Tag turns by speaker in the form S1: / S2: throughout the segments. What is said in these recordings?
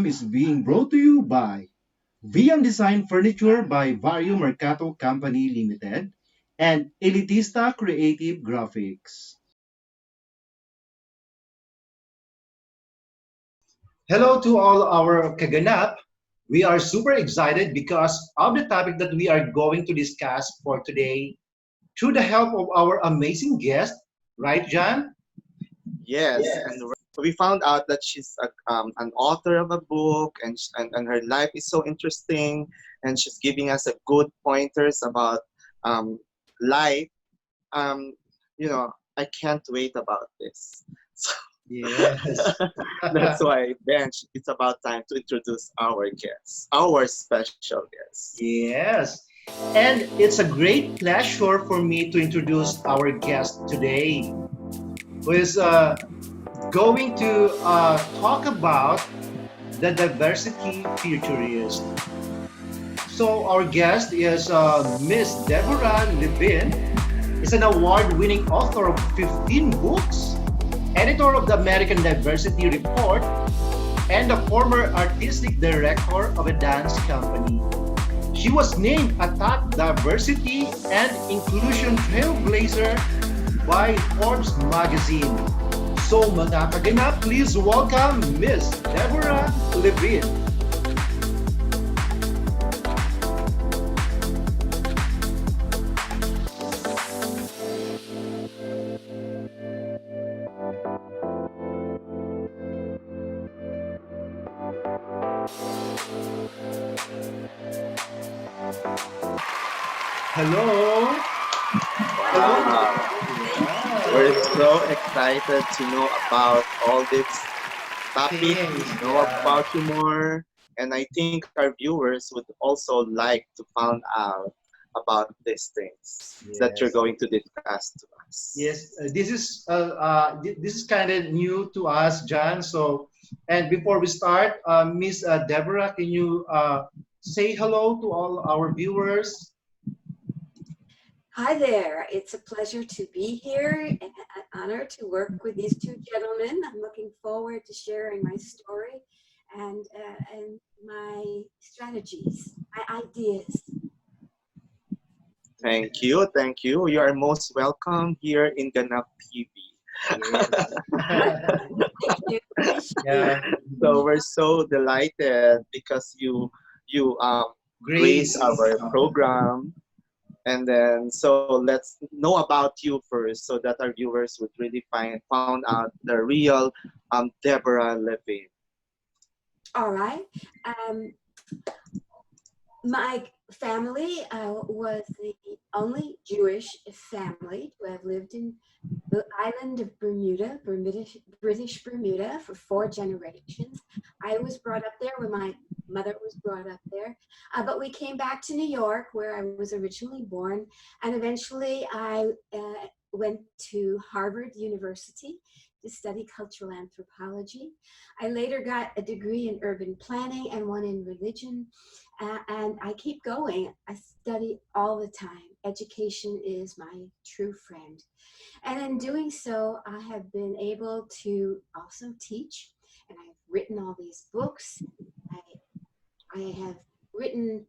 S1: program is being brought to you by VM Design Furniture by Vario Mercato Company Limited and Elitista Creative Graphics. Hello to all our Kaganap. We are super excited because of the topic that we are going to discuss for today through the help of our amazing guest, right, John?
S2: Yes,
S1: Yes.
S2: and we found out that she's an author of a book, and her life is so interesting, and she's giving us a good pointers about um, life. Um, I can't wait about this.
S1: Yes.
S2: That's why, Bench, it's about time to introduce our guest, our special guest.
S1: Yes. And it's a great pleasure for me to introduce our guest today, who is going to talk about the diversity futurist. So our guest is Miss Deborah Levine, is an award-winning author of 15 books, editor of the American Diversity Report, and a former artistic director of a dance company. She was named a top diversity and inclusion trailblazer by Forbes magazine. So mga kaganap, please welcome Miss Deborah Levine. Hello. Hello.
S2: Wow, we're
S1: Wow.
S2: so excited to know about all this topic,
S1: Thanks.
S2: know
S1: Yeah.
S2: about you more, and I think our viewers would also like to find out about these things that you're
S1: Yes.
S2: going to discuss to us.
S1: Yes, this is kind of new to us, John. So, and before we start, Miss Deborah, can you say hello to all our viewers?
S3: Hi there. It's a pleasure to be here and an honor to work with these two gentlemen. I'm looking forward to sharing my story and my strategies, my ideas.
S2: Thank you, thank you. You are most welcome here in Ganap TV.
S1: Yes.
S3: Thank you. Appreciate
S1: Yeah,
S2: So we're so delighted because you grace
S1: Grace.
S2: our program. And then, so let's know about you first so that our viewers would really found out the real Deborah Levine.
S3: All right. Um, My family was the only Jewish family to have lived in the island of Bermuda, British Bermuda, for 4 generations. I was brought up there when my mother was brought up there. But we came back to New York, where I was originally born, and eventually I went to Harvard University to study cultural anthropology. I later got a degree in urban planning and one in religion, and I keep going. I study all the time. Education is my true friend. And in doing so, I have been able to also teach, and I've written all these books. I, I have written,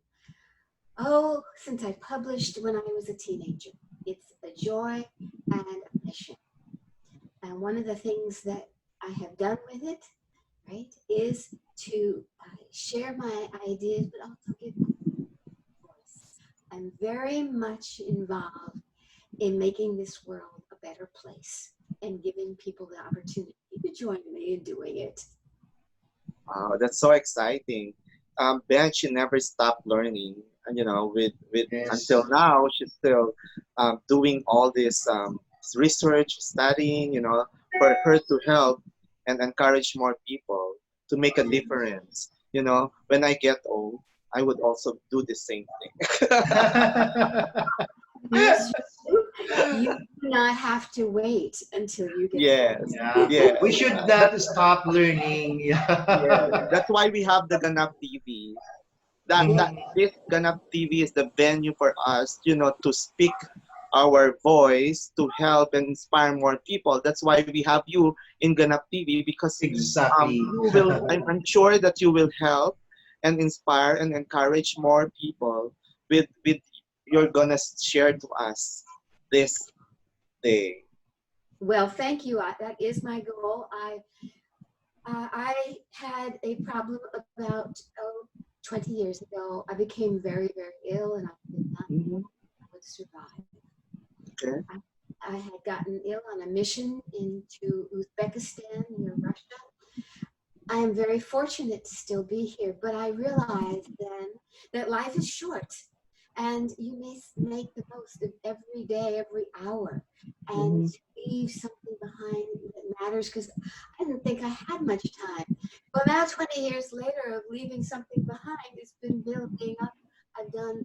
S3: since I published when I was a teenager. It's a joy and a mission. And one of the things that I have done with it, right, is to share my ideas, but also give voice. I'm very much involved in making this world a better place and giving people the opportunity to join me in doing it.
S2: Wow, that's so exciting. Ben, she never stopped learning, and with until
S1: Yes.
S2: now, she's still doing all this research, studying, for her to help and encourage more people to make a difference. When I get old, I would also do the same thing.
S3: Yes, you do not have to wait until you get old.
S2: Yes,
S1: Yeah,
S2: yes.
S1: we should not stop learning.
S2: Yes,
S1: Yeah.
S2: that's why we have the Ganap TV. That
S1: Mhm.
S2: this Ganap TV is the venue for us, to speak our voice to help and inspire more people. That's why we have you in Ganap TV, because
S1: Exactly.
S2: you will. I'm sure that you will help and inspire and encourage more people with you're gonna share to us this day.
S3: Well, thank you. That is my goal. I had a problem about 20 years ago. I became very, very ill, and I did not think
S2: Mhm.
S3: I would survive.
S2: Okay.
S3: I, I had gotten ill on a mission into Uzbekistan near Russia. I am very fortunate to still be here, but I realized then that life is short and you may make the most of every day, every hour, and
S2: Mhm.
S3: to leave something behind that matters, because I didn't think I had much time. But now, 20 years later, of leaving something behind, it's been building up. I've done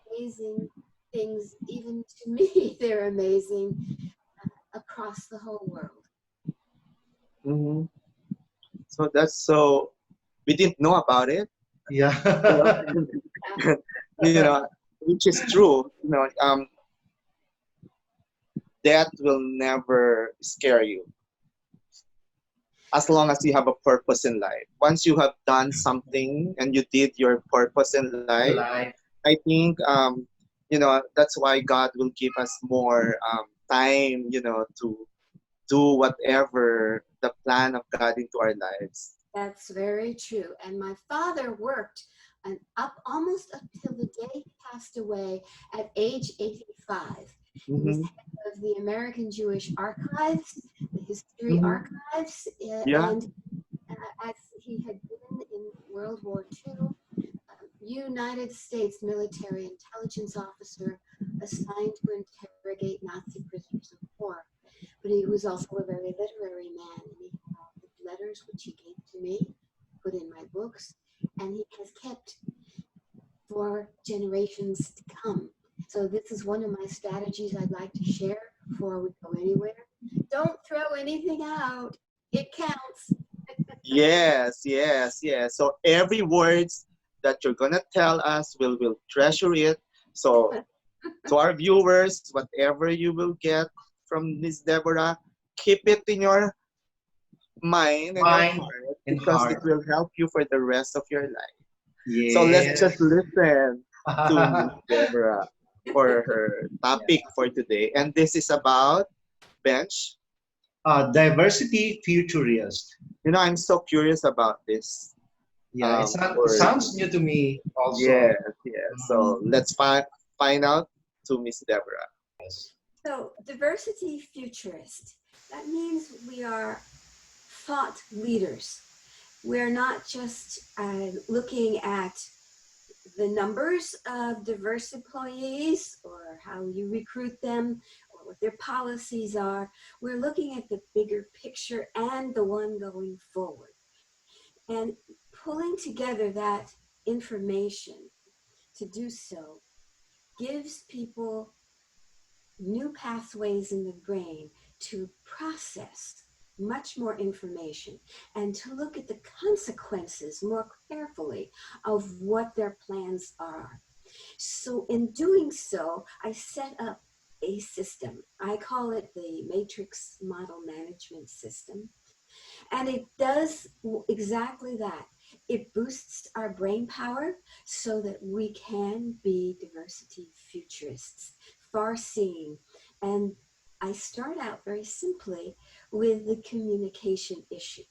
S3: amazing things, even to me, they're amazing across the whole world.
S2: Mhm. So that's so we didn't know about it, you know,
S1: Yeah.
S2: you know, which is true. Death will never scare you as long as you have a purpose in life. Once you have done something and you did your purpose in life,
S1: Life.
S2: I think that's why God will give us more time, to do whatever the plan of God into our lives.
S3: That's very true. And my father worked up almost up till the day he passed away at age 85. He was
S2: Hmm.
S3: head of the American Jewish Archives, the History
S2: Hmm.
S3: Archives,
S2: Yeah.
S3: and as he had been in World War II, United States military intelligence officer assigned to interrogate Nazi prisoners of war. But he was also a very literary man, and he had all his letters, which he gave to me, put in my books, and he has kept for generations to come. So this is one of my strategies I'd like to share before we go anywhere. Don't throw anything out. It counts.
S2: Yes, yes, yes. So every words that you're gonna tell us, will treasure it. So to our viewers, whatever you will get from Miss Deborah, keep it in your mind and your
S1: Mind
S2: heart,
S1: and
S2: because it
S1: heart.
S2: will help you for the rest of your life. So let's just
S1: Yes.
S2: listen to Miss Deborah for her topic for today. And this is about bench.
S1: Diversity futurist.
S2: I'm so curious about this
S1: Yeah, it
S2: word.
S1: sounds new to me also.
S2: Yes, yes.
S1: Mm,
S2: So let's find out to Miss Deborah.
S1: yes.
S3: So, diversity futurist. That means we are thought leaders. We're not just looking at the numbers of diverse employees or how you recruit them or what their policies are. We're looking at the bigger picture and the one going forward. And pulling together that information to do so gives people new pathways in the brain to process much more information and to look at the consequences more carefully of what their plans are. So, in doing so, I set up a system. I call it the Matrix Model Management System. And it does exactly that. It boosts our brain power so that we can be diversity futurists, far seeing. And I start out very simply with the communication issue,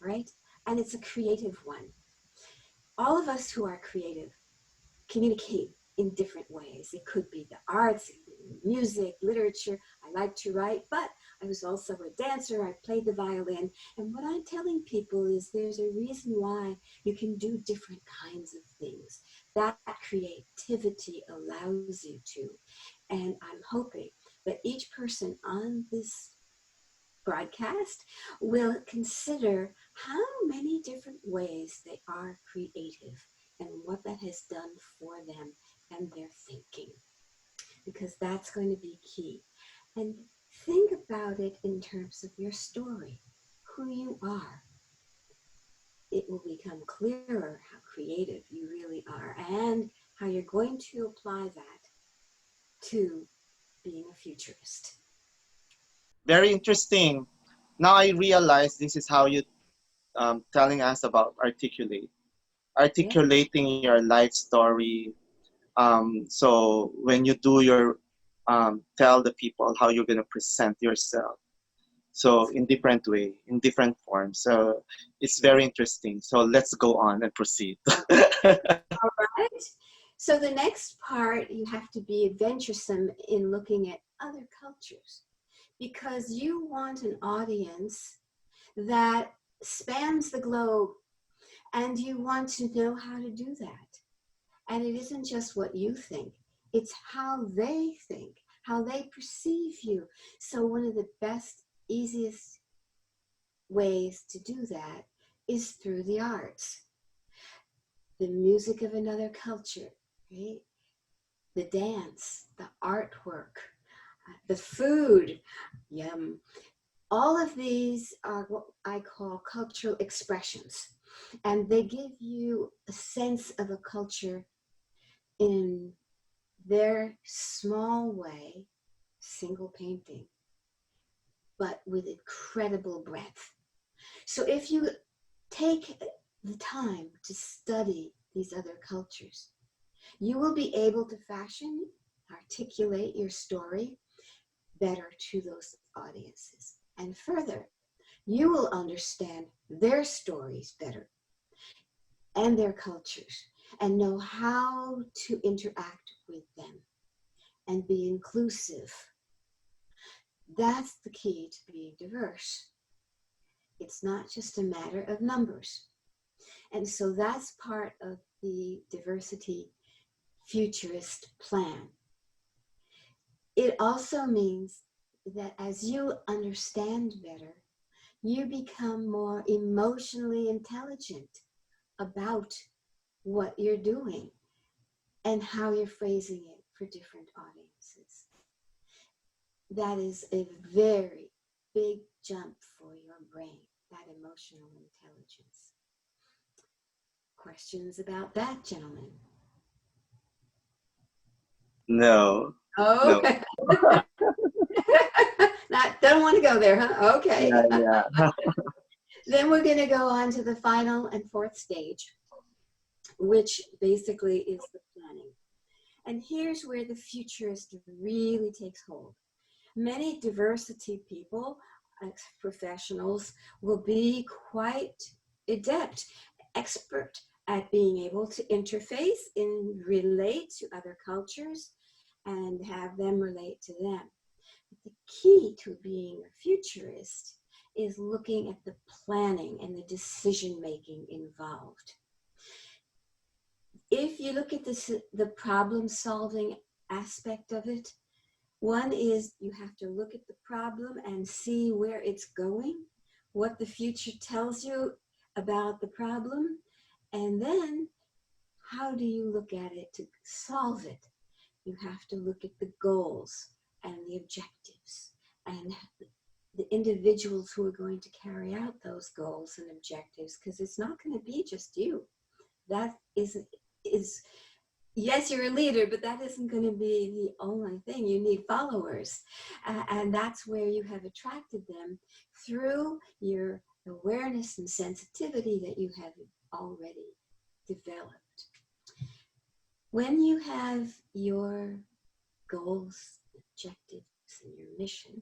S3: right? And it's a creative one. All of us who are creative communicate in different ways. It could be the arts, music, literature. I like to write, but I was also a dancer. I played the violin. And what I'm telling people is there's a reason why you can do different kinds of things. That creativity allows you to. And I'm hoping that each person on this broadcast will consider how many different ways they are creative and what that has done for them and their thinking, because that's going to be key. And think about it in terms of your story, who you are. It will become clearer how creative you really are and how you're going to apply that to being a futurist.
S2: Very interesting. Now I realize this is how you telling us about
S3: Yeah.
S2: articulating your life story. So when you do your tell the people how you're gonna present yourself. So in different way, in different forms. So it's very interesting. So let's go on and proceed.
S3: All right. So the next part, you have to be adventuresome in looking at other cultures because you want an audience that spans the globe and you want to know how to do that. And it isn't just what you think, it's how they think, how they perceive you. So one of the best, easiest ways to do that is through the arts. The music of another culture, right? The dance, the artwork, the food, yum. All of these are what I call cultural expressions. And they give you a sense of a culture in their small way, single painting, but with incredible breadth. So if you take the time to study these other cultures, you will be able to fashion, articulate your story better to those audiences. And further, you will understand their stories better and their cultures and know how to interact with them and be inclusive. That's the key to being diverse. It's not just a matter of numbers. And so that's part of the diversity futurist plan. It also means that as you understand better, you become more emotionally intelligent about what you're doing and how you're phrasing it for different audiences. That is a very big jump for your brain, that emotional intelligence. Questions about that, gentlemen?
S2: No,
S3: Oh,
S2: no.
S3: don't want to go there, huh?
S2: Yeah,
S3: Okay.
S2: yeah.
S3: Then we're going to go on to the final and fourth stage, which basically is the planning. And here's where the futurist really takes hold. Many diversity people, professionals, will be quite adept, expert at being able to interface and relate to other cultures and have them relate to them. But the key to being a futurist is looking at the planning and the decision making involved. If you look at this, the problem solving aspect of it, one is you have to look at the problem and see where it's going, what the future tells you about the problem, and then how do you look at it to solve it? You have to look at the goals and the objectives and the individuals who are going to carry out those goals and objectives, because it's not going to be just you. That is yes, you're a leader, but that isn't going to be the only thing. You need followers. And that's where you have attracted them through your awareness and sensitivity that you have already developed. When you have your goals, objectives, and your mission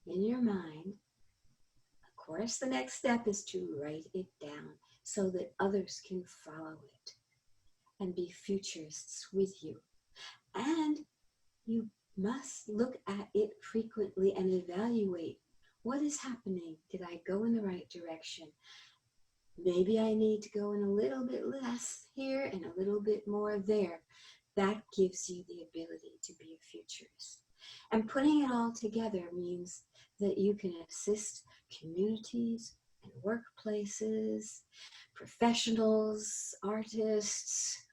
S3: in your mind, of course, the next step is to write it down so that others can follow it and be futurists with you. And you must look at it frequently and evaluate what is happening. Did I go in the right direction? Maybe I need to go in a little bit less here and a little bit more there. That gives you the ability to be a futurist. And putting it all together means that you can assist communities and workplaces, professionals, artists,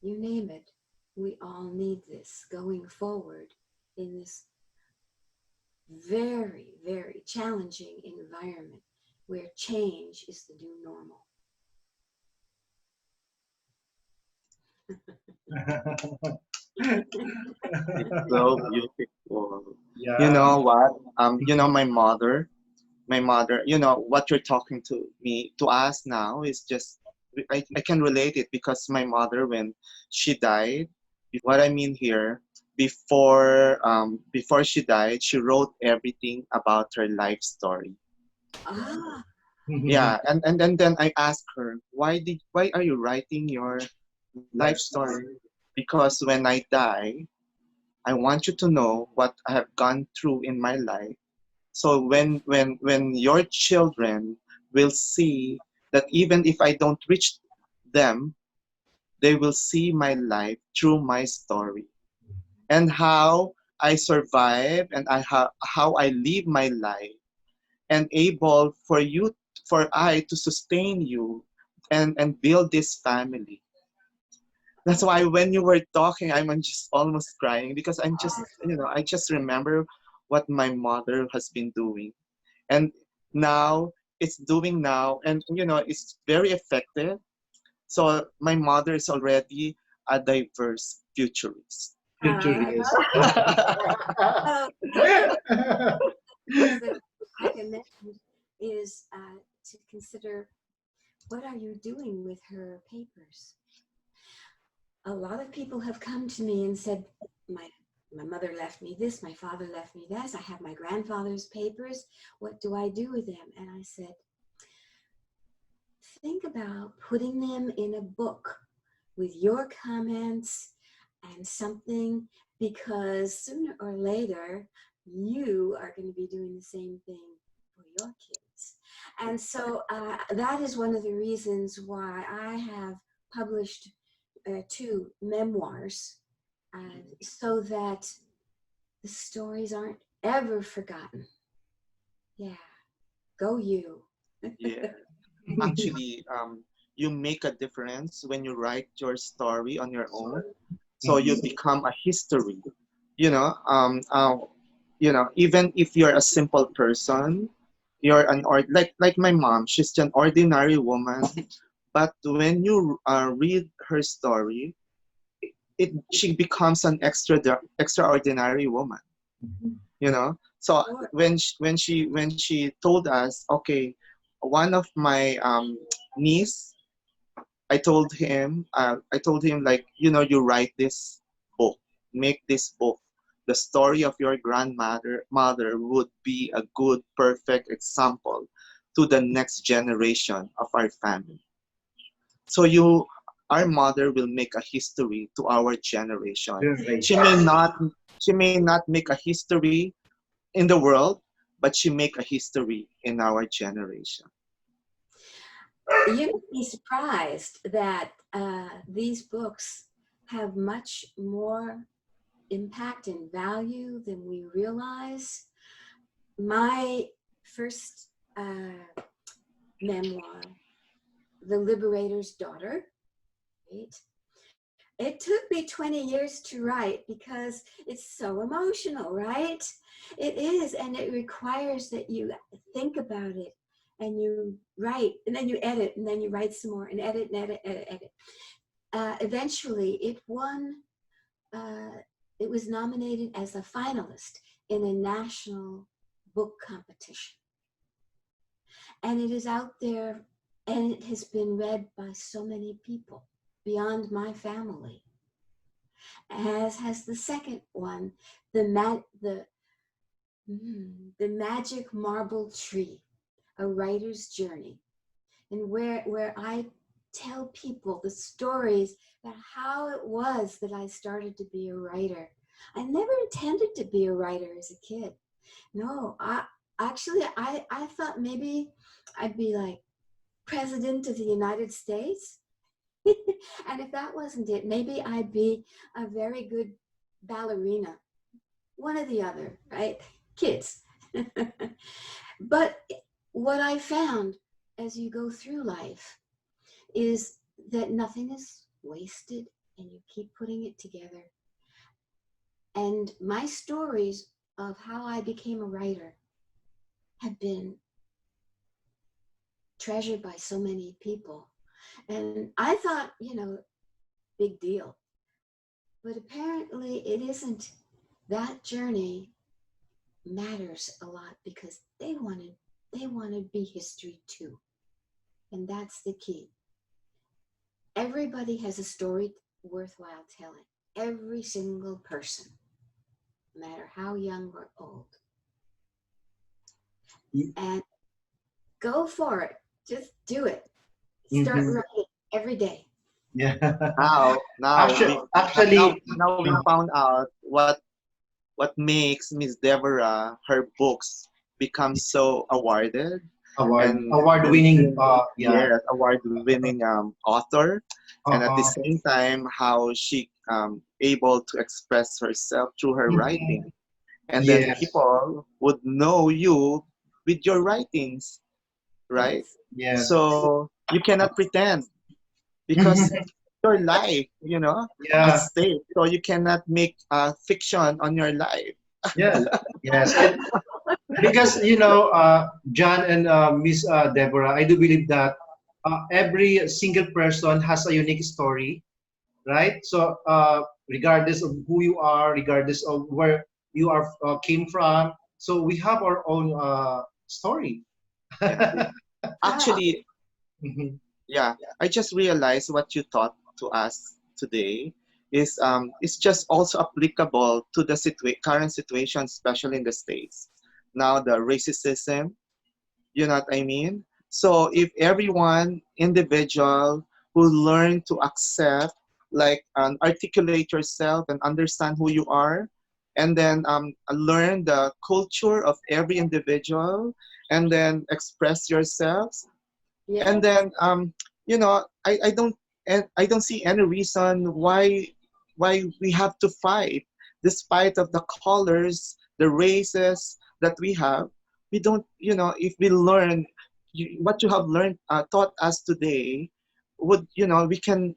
S3: you name it. We all need this going forward in this very, very challenging environment where change is the new normal.
S2: It's so beautiful. You
S1: Yeah.
S2: know what? You know, my mother, you know, what you're talking to me, to us now is just, I can relate it because my mother, when she died, what I mean here, before she died, she wrote everything about her life story.
S3: Ah,
S2: Yeah, and then I asked her, why are you writing your life
S1: Life
S2: story?
S1: story.
S2: Because when I die, I want you to know what I have gone through in my life. So when your children will see that even if I don't reach them, they will see my life through my story and how I survive and how I live my life and able for you for I to sustain you and build this family. That's
S3: oh,
S2: why when you were talking, I'm just almost crying because I'm just,
S3: oh,
S2: you know, I just remember what my mother has been doing. And now it's doing now, and, you know, it's very effective. So my mother is already a diverse futurist.
S1: Futurist.
S3: oh, one of the things that I recommend is to consider what are you doing with her papers. A lot of people have come to me and said, my my mother left me this, my father left me this, I have my grandfather's papers, what do I do with them? And I said, think about putting them in a book with your comments and something, because sooner or later you are going to be doing the same thing for your kids. And so that is one of the reasons why I have published two memoirs, so that the stories aren't ever forgotten. Yeah, go you.
S2: Yeah. Actually, you make a difference when you write your story on your own. So you become a history. You know, you know, even if you're a simple person, you're an or like my mom. She's an ordinary woman, but when you read her story, it she becomes an extraordinary woman. You know, so
S3: Sure.
S2: when she told us, okay, one of my niece, I told him, like, you know, you write this book, make this book. The story of your grandmother would be a good, perfect example to the next generation of our family. So our mother will make a history to our generation. She may
S1: Generation.
S2: not, she may not make a history in the world, but she make a history in our generation.
S3: You'd be surprised that these books have much more impact and value than we realize. My first memoir, The Liberator's Daughter, right? It took me 20 years to write because it's so emotional, right? It is, and it requires that you think about it and you write and then you edit and then you write some more and edit and edit, edit, edit. Eventually, it won, uh, it was nominated as a finalist in a national book competition. And it is out there and it has been read by so many people beyond my family, as has the second one, the Magic Marble Tree, a writer's journey, and where I tell people the stories about how it was that I started to be a writer. I never intended to be a writer as a kid. No, I thought maybe I'd be like president of the United States. And if that wasn't it, maybe I'd be a very good ballerina, one or the other, right? Kids. But what I found as you go through life is that nothing is wasted and you keep putting it together. And my stories of how I became a writer have been treasured by so many people. And I thought, big deal. But apparently it isn't. That journey matters a lot because they want to be history too. And that's the key. Everybody has a story worthwhile telling. Every single person, no matter how young or old. And go for it. Just do it. Start
S1: Mhm.
S3: writing every day.
S1: Yeah.
S2: Now
S1: Actually,
S2: we
S1: actually,
S2: now we found out what makes Miss Deborah her books become so awarded, and
S1: award
S2: then
S1: winning. Yeah.
S2: yes, award-winning author, and at the
S1: Uh-huh.
S2: same time how she able to express herself through her
S1: Mhm.
S2: writing, and then
S1: Yes.
S2: people would know you with your writings, right?
S3: Yes.
S1: Yes.
S2: So you cannot pretend because
S1: Mhm.
S2: your life, you know, at
S1: Yeah.
S2: stake. So you cannot make fiction on your life.
S1: Yeah. Yes. And because John and Miss Deborah, I do believe that every single person has a unique story, right? So regardless of who you are, regardless of where you are came from, so we have our own story.
S2: Yeah.
S3: Yeah.
S2: Actually,
S1: Mhm.
S2: yeah, I just realized what you taught to us today is just also applicable to the current situation, especially in the States. Now the racism, you know what I mean? So if everyone individual who learn to accept, like articulate yourself and understand who you are, and then learn the culture of every individual, and then express yourselves, and
S3: Yes.
S2: then I don't see any reason why we have to fight despite of the colors, the races that we have. We don't, if we learn what you have learned, taught us today, would, we can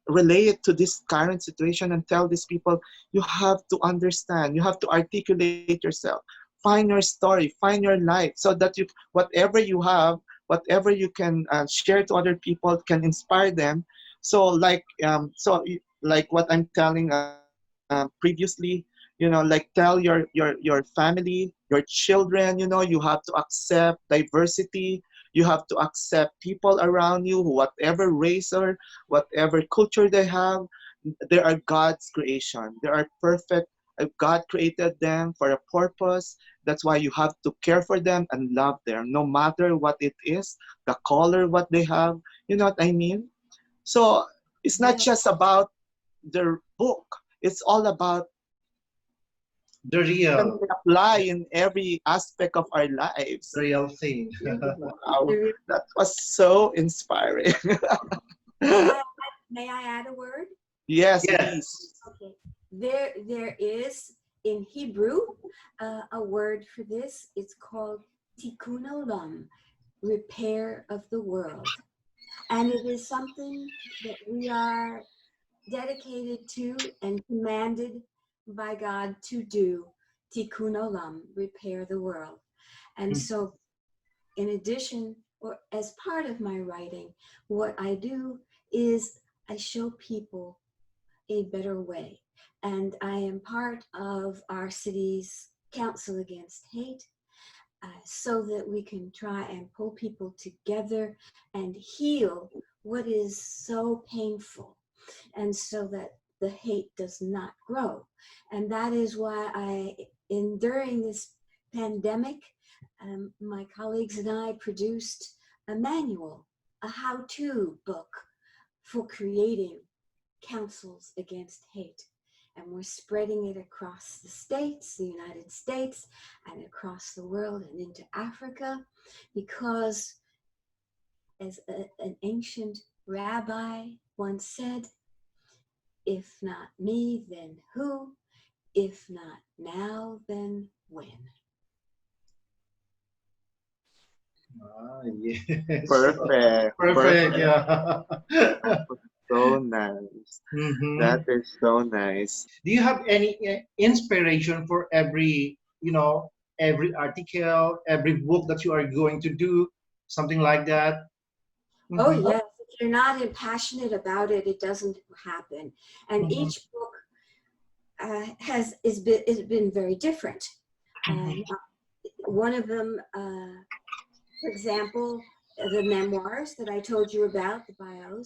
S2: relay it to this current situation and tell these people, you have to understand, you have to articulate yourself, find your story, find your life, so that you, whatever you have, whatever you can share to other people can inspire them. So like what I'm telling previously, like tell your family, your children, you have to accept diversity, you have to accept people around you, whatever race or whatever culture they have. They are God's creation. They are perfect. God created them for a purpose. That's why you have to care for them and love them, no matter what it is, the color, what they have. You know what I mean? So it's not
S3: Yeah.
S2: just about the book. It's all about
S1: The
S2: can
S1: real,
S2: we apply in every aspect of our lives.
S1: the real thing.
S2: Wow,
S3: The
S2: that was so inspiring.
S3: May I may I add a word?
S2: Yes,
S1: Yes.
S2: please.
S3: Okay. There is in Hebrew a word for this. It's called tikkun olam, repair of the world, and it is something that we are dedicated to and commanded by God to do. Tikkun olam, repair the world, and so in addition, or as part of my writing, what I do is I show people a better way. And I am part of our city's Council Against Hate so that we can try and pull people together and heal what is so painful, and so that the hate does not grow. And that is why during this pandemic, my colleagues and I produced a manual, a how-to book for creating councils against hate. And we're spreading it across the states, the United States, and across the world and into Africa, because as an ancient rabbi once said, if not me, then who? If not now, then when?
S1: Yes.
S2: Perfect.
S1: Perfect.
S2: Perfect.
S1: Yeah.
S2: That was so nice. That
S1: Hmm.
S2: is so nice.
S1: Do you have any inspiration for every, every article, every book that you are going to do, something like that?
S3: Oh,
S1: Hmm.
S3: yes. If you're not passionate about it, it doesn't happen. And
S1: Hmm.
S3: each book has been very different. One of them, for example, the memoirs that I told you about, the bios,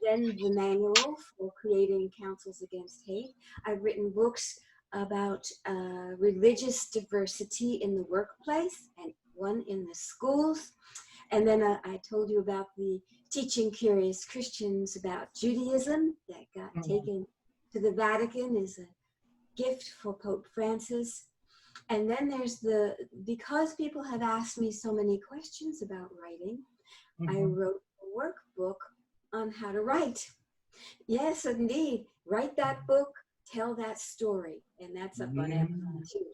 S3: then the manual for creating councils against hate. I've written books about religious diversity in the workplace, and one in the schools. And then I told you about the teaching curious Christians about Judaism that got taken to the Vatican as a gift for Pope Francis. And then there's because people have asked me so many questions about writing, I wrote a workbook on how to write. Yes, indeed. Write that book, tell that story. And that's up on Amazon too.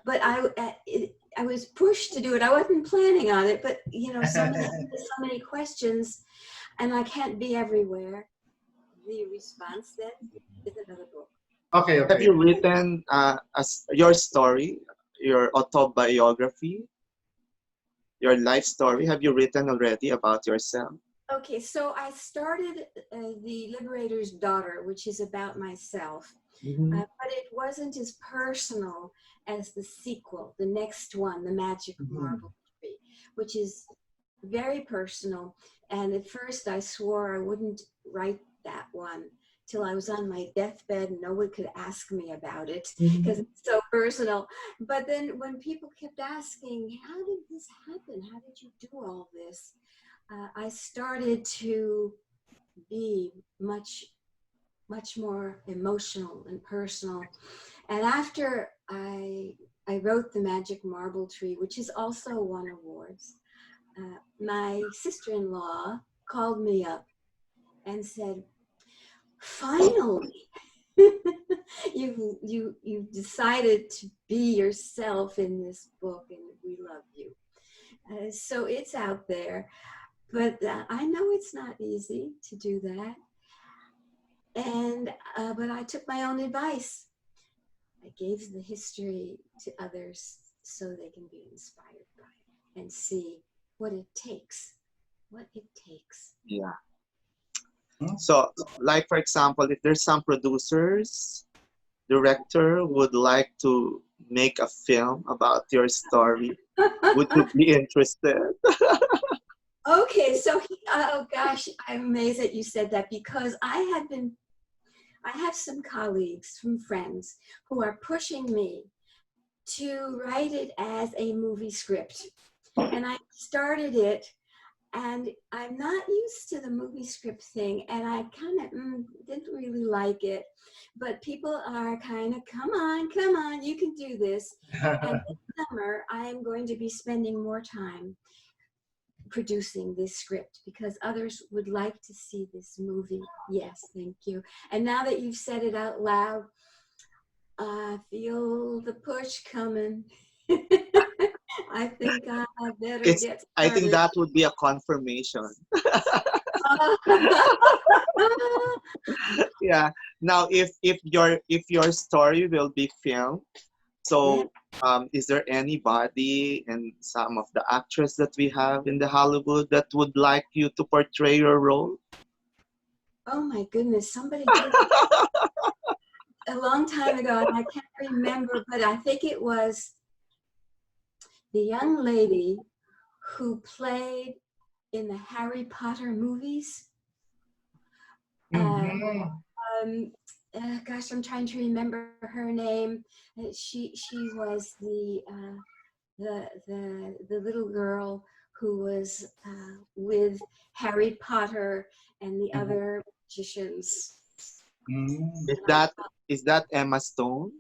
S3: But I was pushed to do it. I wasn't planning on it, but so many questions, and I can't be everywhere. The response then is another book.
S1: Okay.
S2: Have you written your story, your autobiography, your life story? Have you written already about yourself?
S3: Okay, so I started The Liberator's Daughter, which is about myself, but it wasn't as personal as the sequel, the next one, The Magic Marble Tree, which is very personal. And at first I swore I wouldn't write that one till I was on my deathbed and no one could ask me about it because it's so personal. But then when people kept asking, how did this happen? How did you do all this? I started to be much more emotional and personal. And after I wrote The Magic Marble Tree, which has also won awards, my sister-in-law called me up and said, finally, you decided to be yourself in this book, and we love you. So it's out there, but I know it's not easy to do that. And but I took my own advice. I gave the history to others so they can be inspired by it and see what it takes.
S2: Yeah. So, like, for example, if there's some producers, director would like to make a film about your story, would you be interested?
S3: Okay, so oh gosh, I'm amazed that you said that, because I have some colleagues, some friends who are pushing me to write it as a movie script. And I started it, and I'm not used to the movie script thing, and I kind of didn't really like it. But people are kind of, come on, you can do this. And this summer, I am going to be spending more time producing this script because others would like to see this movie. Yes, thank you. And now that you've said it out loud, I feel the push coming. I think I better get started.
S2: I think that would be a confirmation. Yeah. Now, if your story will be filmed, so is there anybody and some of the actors that we have in the Hollywood that would like you to portray your role?
S3: Oh my goodness, somebody did a long time ago, and I can't remember, but I think it was the young lady who played in the Harry Potter movies. Gosh, I'm trying to remember her name. She was the little girl who was with Harry Potter and the other magicians.
S2: Is that Emma Stone?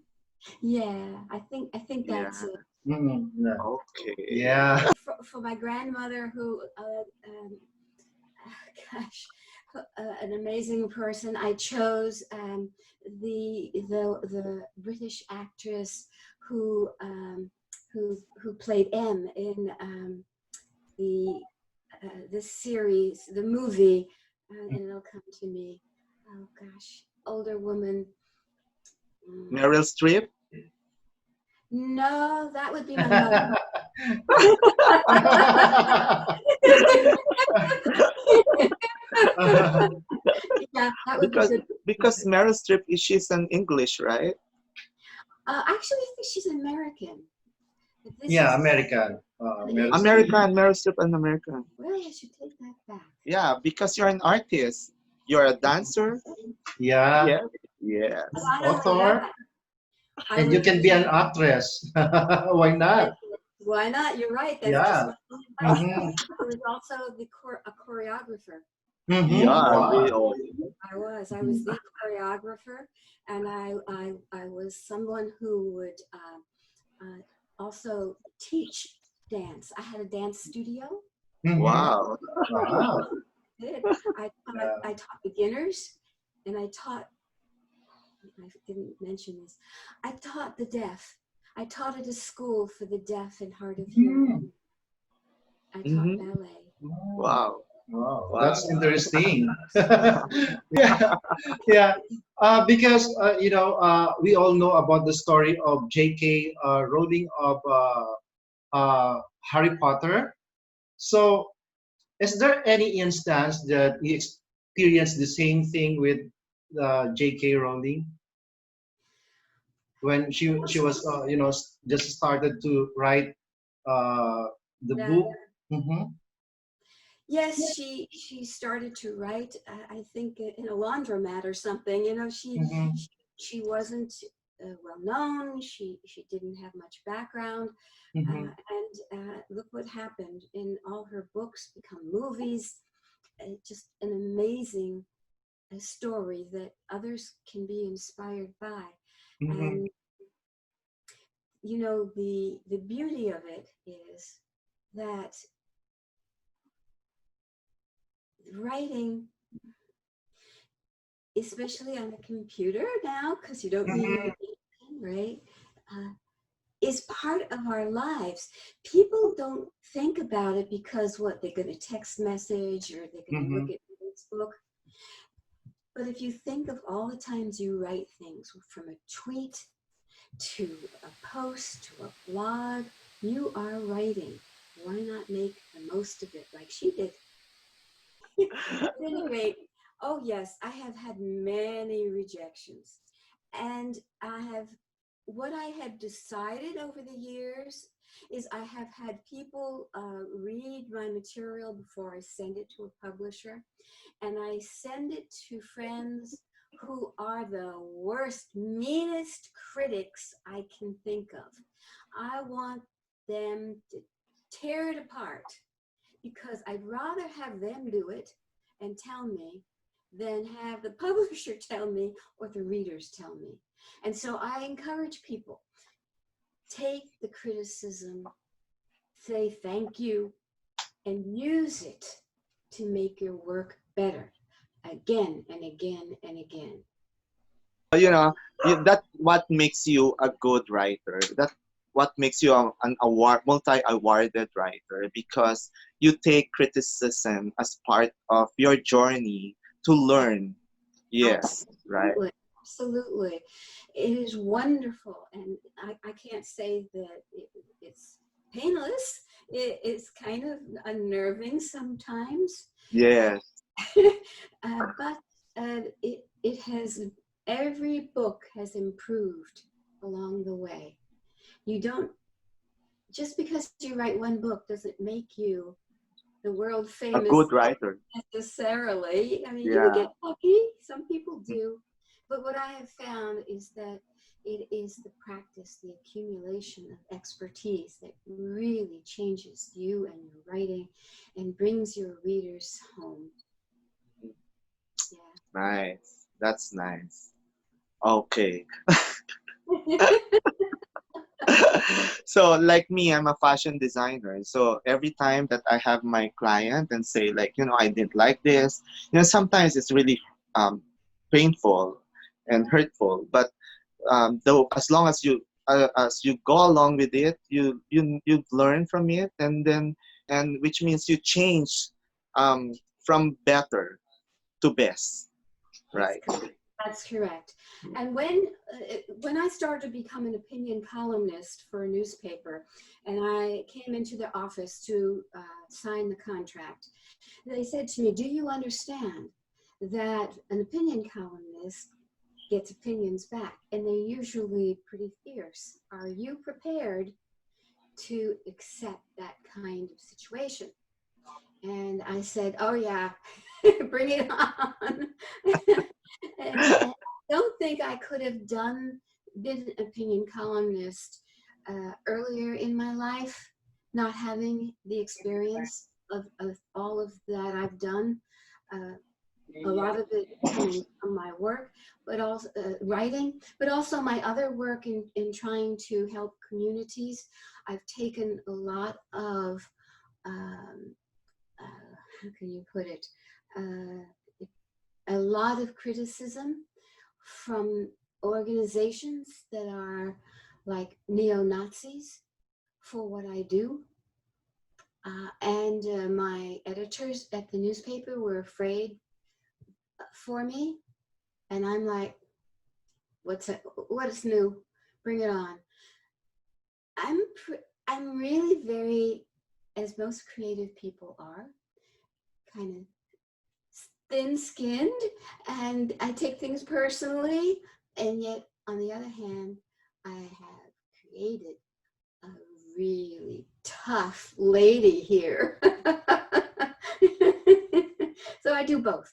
S3: Yeah, I think that's it.
S2: Okay.
S1: Yeah.
S3: For my grandmother, who gosh, an amazing person, I chose the British actress who played M in the series, the movie, and it'll come to me. Oh gosh, older woman.
S2: Meryl Streep?
S3: No, that would be my mother. Yeah, that would be good.
S2: Because Meryl Streep, she's an English, right?
S3: Actually, I think she's American. But this
S1: Yeah,
S3: is
S1: American. Meryl
S3: it,
S1: Streep.
S2: American, Meryl Streep and American.
S3: well, I should take that back.
S2: Yeah, because you're an artist. You're a dancer.
S1: Yeah,
S2: Yeah. Yes.
S3: Not only
S1: author,
S3: that, I
S1: and you
S3: was
S1: can be an actress. Why not?
S3: why not? You're right. That's just
S1: Yeah.
S3: what I was.
S1: Mm-hmm.
S3: I was also a choreographer.
S1: Mm-hmm.
S2: Yeah,
S1: Wow.
S2: we all.
S3: I was the choreographer, and I was someone who would also teach dance. I had a dance studio.
S1: Mm-hmm.
S2: Wow.
S1: Wow.
S3: Did.
S1: Yeah.
S3: I taught beginners, and I didn't mention this. I taught the deaf. I taught at a school for the deaf and hard of hearing.
S1: Mm.
S3: I taught
S2: Mm-hmm.
S3: ballet.
S2: Wow.
S1: Wow,
S2: Wow.
S1: that's interesting. Yeah, yeah. Because we all know about the story of J.K. Rowling of Harry Potter. So, is there any instance that you experienced the same thing with J.K. Rowling when she was just started to write uh, the
S3: Yeah.
S1: book? Mm-hmm.
S3: Yes, she started to write. I think in a laundromat or something. You know,
S1: Mm-hmm.
S3: she wasn't well known. She didn't have much background,
S1: Mm-hmm.
S3: and look what happened. In all her books become movies. Just an amazing story that others can be inspired by,
S1: Mm-hmm.
S3: and you know the beauty of it is that writing, especially on a computer now, because you don't need
S1: Mm-hmm.
S3: an pen, right? Uh, is part of our lives. People don't think about it because what they're going to text message or they're going to
S1: Mm-hmm.
S3: look at Facebook. But if you think of all the times you write things, from a tweet to a post to a blog, you are writing. Why not make the most of it like she did? At any rate, oh yes, I have had many rejections. And what I have decided over the years is I have had people read my material before I send it to a publisher. And I send it to friends who are the worst, meanest critics I can think of. I want them to tear it apart because I'd rather have them do it and tell me than have the publisher tell me or the readers tell me. And so I encourage people, take the criticism, say thank you, and use it to make your work better again and again and again.
S2: You know, that what makes you a good writer. That what makes you an award multi-awarded writer, because you take criticism as part of your journey to learn. Yes, right.
S3: Absolutely, absolutely. It is wonderful, and I can't say that it's painless. It's kind of unnerving sometimes,
S2: Yes.
S3: but it has, every book has improved along the way. You don't, just because you write one book doesn't make you the world
S2: A
S3: famous
S2: good writer.
S3: necessarily. I mean, you
S2: Yeah.
S3: get lucky, some people do. But what I have found is that it is the practice, the accumulation of expertise that really changes you and your writing and brings your readers home.
S2: Nice. That's nice. Okay.
S3: Yeah.
S2: So like me, I'm a fashion designer. So every time that I have my client and say like, I didn't like this, sometimes it's really um, painful and hurtful. But though as long as you go along with it, you learn from it, and which means you change um, from better to best,
S3: That's
S2: right?
S3: correct. That's correct. And when I started to become an opinion columnist for a newspaper, and I came into the office to sign the contract, they said to me, "Do you understand that an opinion columnist gets opinions back, and they're usually pretty fierce. Are you prepared to accept that kind of situation? And I said, oh yeah, bring it on. And I don't think I could have been an opinion columnist earlier in my life, not having the experience of all of that I've done. A lot of it coming from my work, but also writing, but also my other work in trying to help communities. I've taken a lot of, how can you put it, a lot of criticism from organizations that are like neo-Nazis for what I do. And my editors at the newspaper were afraid for me. And I'm like, what is new? Bring it on. I'm really very, as most creative people are, kind of thin-skinned, and I take things personally, and yet on the other hand, I have created a really tough lady here. So I do both.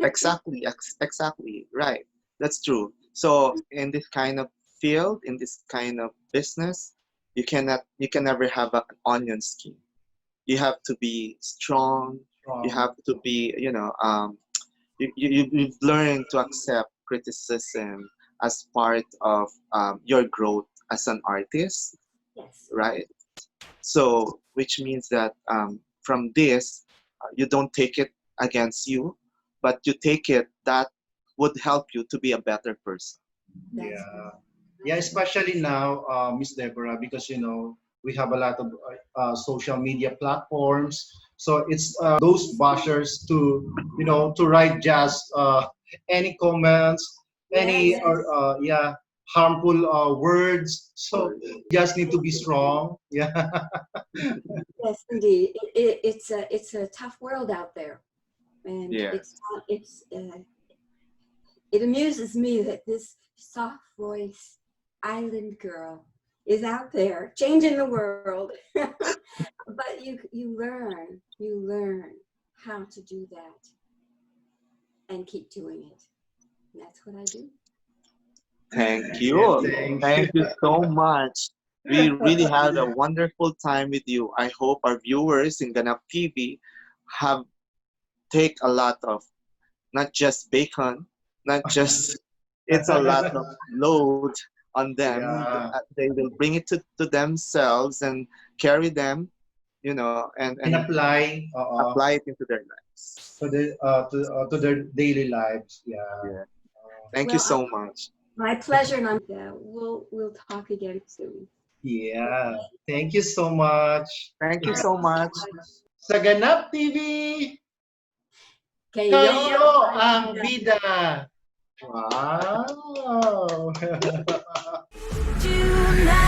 S2: Exactly, exactly, right. That's true. So in this kind of field, in this kind of business, you can never have an onion skin. You have to be strong. You
S1: Strong.
S2: have to be, you've learned to accept criticism as part of your growth as an artist,
S3: Yes.
S2: right? So, which means that from this, you don't take it against you, but you take it that would help you to be a better person.
S3: That's
S1: Yeah. Yeah,
S3: right.
S1: especially now, Miss Deborah, because we have a lot of social media platforms. So it's those bashers to to write just any comments,
S3: Yes,
S1: any or yeah, harmful words. So you just need to be strong. Yeah.
S3: yes, indeed. It's a tough world out there, and
S2: Yes.
S3: it amuses me that this soft voice island girl is out there changing the world. But you learn how to do that and keep doing it. And that's what I do.
S2: Thank
S1: Yeah,
S2: you.
S1: thank
S2: Thank
S1: you.
S2: you so much. We really had a wonderful time with you. I hope our viewers in Ganap TV have take a lot of not just bacon, not just it's a lot of load on them.
S1: Yeah.
S2: They will bring it to themselves and carry them, and
S1: And apply
S2: apply it into their lives.
S1: to their daily lives. Yeah.
S2: Yeah. Thank you
S3: Well,
S2: so much.
S3: my pleasure, and we'll talk again soon.
S1: Yeah. Thank you so much.
S2: Thank you
S1: Yeah.
S2: so much.
S1: Sa Ganap TV,
S3: Kayo
S1: kayo ang bida. Wow.
S4: Tonight.